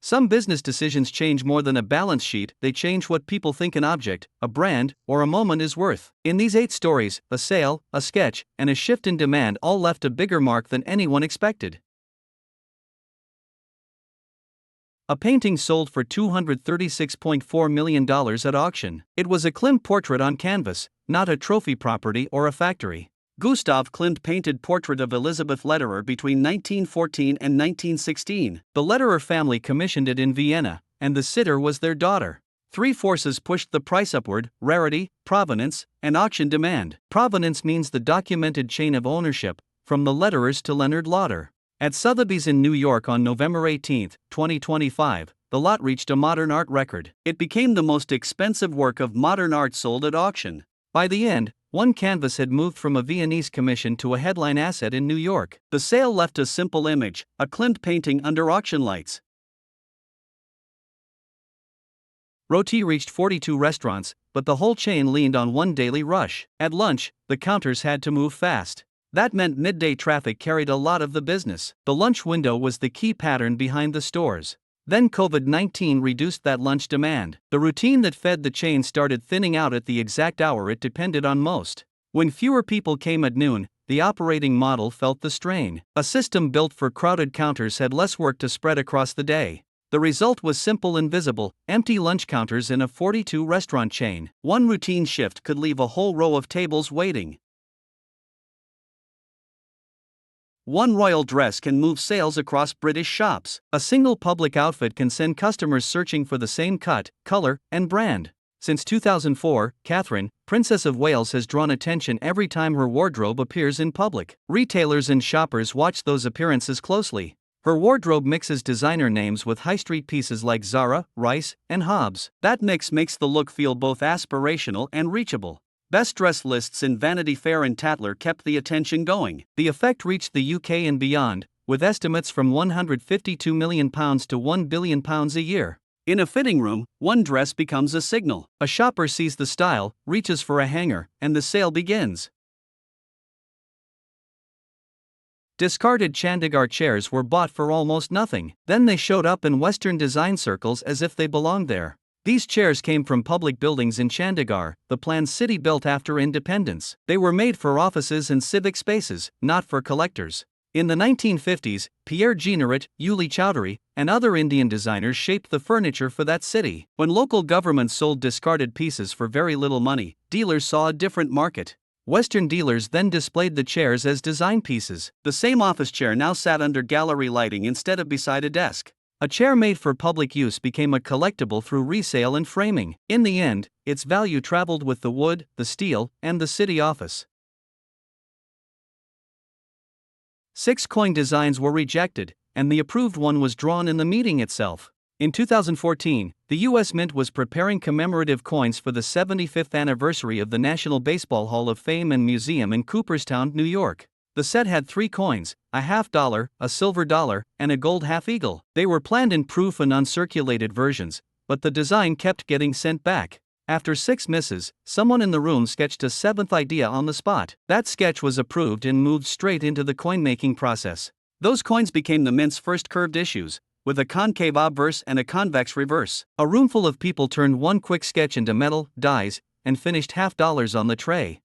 Some business decisions change more than a balance sheet, they change what people think an object, a brand, or a moment is worth. In these 8 stories, a sale, a sketch, and a shift in demand all left a bigger mark than anyone expected. A painting sold for $236.4 million at auction. It was a Klimt portrait on canvas, not a trophy property or a factory. Gustav Klimt painted portrait of Elizabeth Lederer between 1914 and 1916. The Lederer family commissioned it in Vienna, and the sitter was their daughter. 3 forces pushed the price upward: rarity, provenance, and auction demand. Provenance means the documented chain of ownership, from the Lederers to Leonard Lauder. At Sotheby's in New York on November 18, 2025, the lot reached a modern art record. It became the most expensive work of modern art sold at auction. By the end, one canvas had moved from a Viennese commission to a headline asset in New York. The sale left a simple image: a Klimt painting under auction lights. Roti reached 42 restaurants, but the whole chain leaned on one daily rush. At lunch, the counters had to move fast. That meant midday traffic carried a lot of the business. The lunch window was the key pattern behind the stores. Then COVID-19 reduced that lunch demand. The routine that fed the chain started thinning out at the exact hour it depended on most. When fewer people came at noon, the operating model felt the strain. A system built for crowded counters had less work to spread across the day. The result was simple and visible: empty lunch counters in a 42-restaurant chain. One routine shift could leave a whole row of tables waiting. One royal dress can move sales across British shops. A single public outfit can send customers searching for the same cut, color, and brand. Since 2004, Catherine, Princess of Wales, has drawn attention every time her wardrobe appears in public. Retailers and shoppers watch those appearances closely. Her wardrobe mixes designer names with high street pieces like Zara, Rice, and Hobbs. That mix makes the look feel both aspirational and reachable. Best dress lists in Vanity Fair and Tatler kept the attention going. The effect reached the UK and beyond, with estimates from £152 million to £1 billion a year. In a fitting room, one dress becomes a signal. A shopper sees the style, reaches for a hanger, and the sale begins. Discarded Chandigarh chairs were bought for almost nothing. Then they showed up in Western design circles as if they belonged there. These chairs came from public buildings in Chandigarh, the planned city built after independence. They were made for offices and civic spaces, not for collectors. In the 1950s, Pierre Jeanneret, Uli Chowdhury, and other Indian designers shaped the furniture for that city. When local governments sold discarded pieces for very little money, dealers saw a different market. Western dealers then displayed the chairs as design pieces. The same office chair now sat under gallery lighting instead of beside a desk. A chair made for public use became a collectible through resale and framing. In the end, its value traveled with the wood, the steel, and the city office. 6 coin designs were rejected, and the approved one was drawn in the meeting itself. In 2014, the U.S. Mint was preparing commemorative coins for the 75th anniversary of the National Baseball Hall of Fame and Museum in Cooperstown, New York. The set had 3 coins, a $50, a silver dollar, and a gold half-eagle. They were planned in proof and uncirculated versions, but the design kept getting sent back. After 6 misses, someone in the room sketched a 7th idea on the spot. That sketch was approved and moved straight into the coin-making process. Those coins became the Mint's first curved issues, with a concave obverse and a convex reverse. A roomful of people turned one quick sketch into metal, dies, and finished $50 on the tray.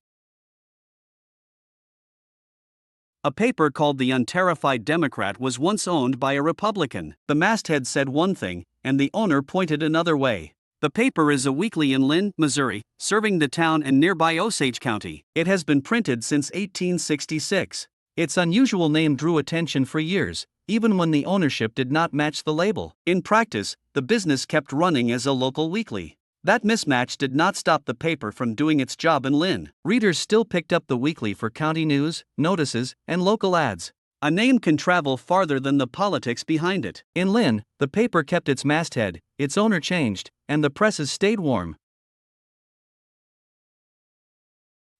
A paper called The Unterrified Democrat was once owned by a Republican. The masthead said one thing, and the owner pointed another way. The paper is a weekly in Lynn, Missouri, serving the town and nearby Osage County. It has been printed since 1866. Its unusual name drew attention for years, even when the ownership did not match the label. In practice, the business kept running as a local weekly. That mismatch did not stop the paper from doing its job in Lynn. Readers still picked up the weekly for county news, notices, and local ads. A name can travel farther than the politics behind it. In Lynn, the paper kept its masthead, its owner changed, and the presses stayed warm.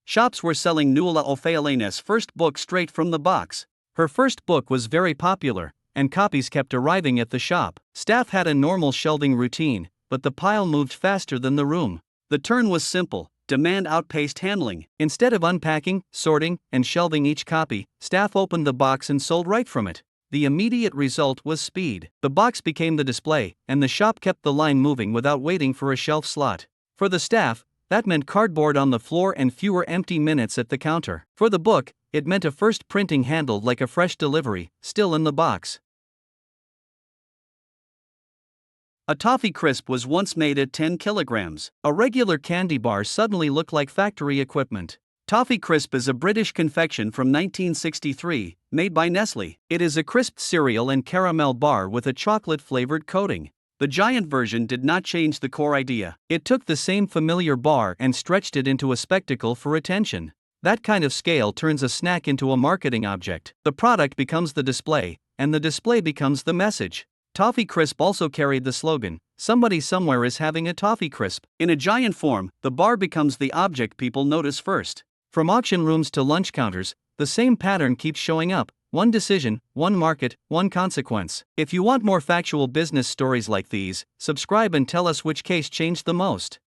Shops were selling Nuala O'Fealain's first book straight from the box. Her first book was very popular, and copies kept arriving at the shop. Staff had a normal shelving routine, but the pile moved faster than the room. The turn was simple: demand outpaced handling. Instead of unpacking, sorting, and shelving each copy, staff opened the box and sold right from it. The immediate result was speed. The box became the display, and the shop kept the line moving without waiting for a shelf slot. For the staff, that meant cardboard on the floor and fewer empty minutes at the counter. For the book, it meant a first printing handled like a fresh delivery, still in the box. A Toffee Crisp was once made at 10 kilograms. A regular candy bar suddenly looked like factory equipment. Toffee Crisp is a British confection from 1963, made by Nestle. It is a crisped cereal and caramel bar with a chocolate-flavored coating. The giant version did not change the core idea. It took the same familiar bar and stretched it into a spectacle for attention. That kind of scale turns a snack into a marketing object. The product becomes the display, and the display becomes the message. Toffee Crisp also carried the slogan, "Somebody somewhere is having a Toffee Crisp." In a giant form, the bar becomes the object people notice first. From auction rooms to lunch counters, the same pattern keeps showing up: one decision, one market, one consequence. If you want more factual business stories like these, subscribe and tell us which case changed the most.